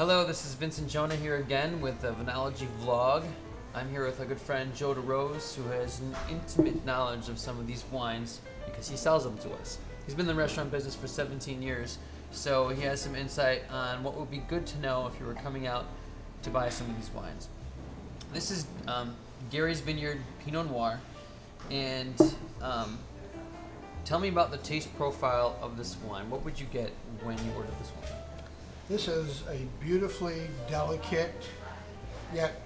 Hello, this is Vincent Jonah here again with the Vinology vlog. I'm here with a good friend, Joe DeRose, who has an intimate knowledge of some of these wines because he sells them to us. He's been in the restaurant business for 17 years, so he has some insight on what would be good to know if you were coming out to buy some of these wines. This is Gary's Vineyard Pinot Noir, and tell me about the taste profile of this wine. What would you get when you ordered this wine? This is a beautifully delicate, yet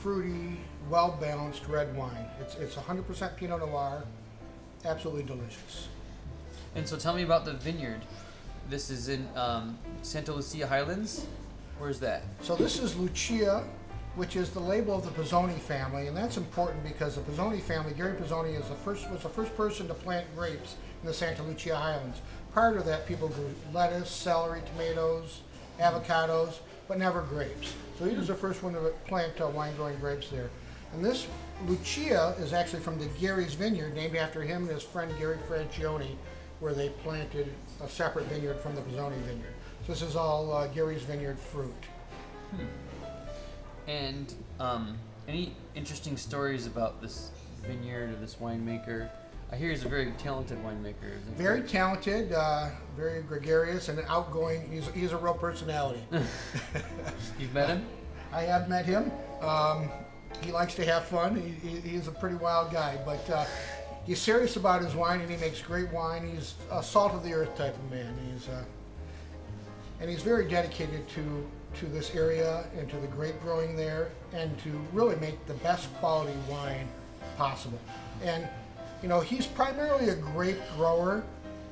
fruity, well-balanced red wine. It's 100% Pinot Noir, absolutely delicious. And so tell me about the vineyard. This is in Santa Lucia Highlands. Where's that? So this is Lucia, which is the label of the Pizzoni family, and that's important because the Pizzoni family, Gary Pizzoni, was the first person to plant grapes in the Santa Lucia Highlands. Prior to that, people grew lettuce, celery, tomatoes, avocados, but never grapes. So he was the first one to plant wine-growing grapes there. And this Lucia is actually from the Gary's Vineyard, named after him and his friend Gary Francione, where they planted a separate vineyard from the Pizzoni vineyard. So this is all Gary's Vineyard fruit. And any interesting stories about this vineyard or this winemaker? I hear he's a very talented winemaker. Very talented, very gregarious and outgoing. He's a real personality. You've met him? I have met him. He likes to have fun. He's a pretty wild guy, but he's serious about his wine, and he makes great wine. He's a salt of the earth type of man. He's very dedicated to this area and to the grape growing there, and to really make the best quality wine possible. And you know, he's primarily a grape grower.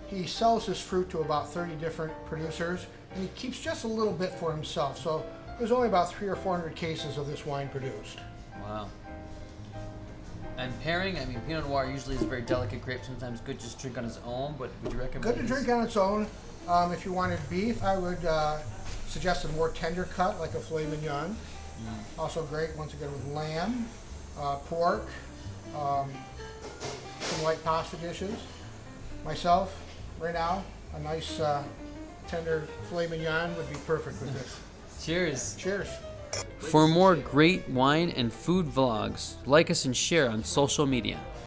He sells his fruit to about 30 different producers, and he keeps just a little bit for himself. So there's only about 300 or 400 cases of this wine produced. Wow. And pairing, I mean, Pinot Noir usually is a very delicate grape, sometimes good just drink on its own, but would you recommend Good to drink on its own. If you wanted beef, I would suggest a more tender cut, like a filet mignon. Also great, once again, with lamb, pork, some light pasta dishes. Myself, right now, a nice tender filet mignon would be perfect with this. Cheers. Cheers. For more great wine and food vlogs, like us and share on social media.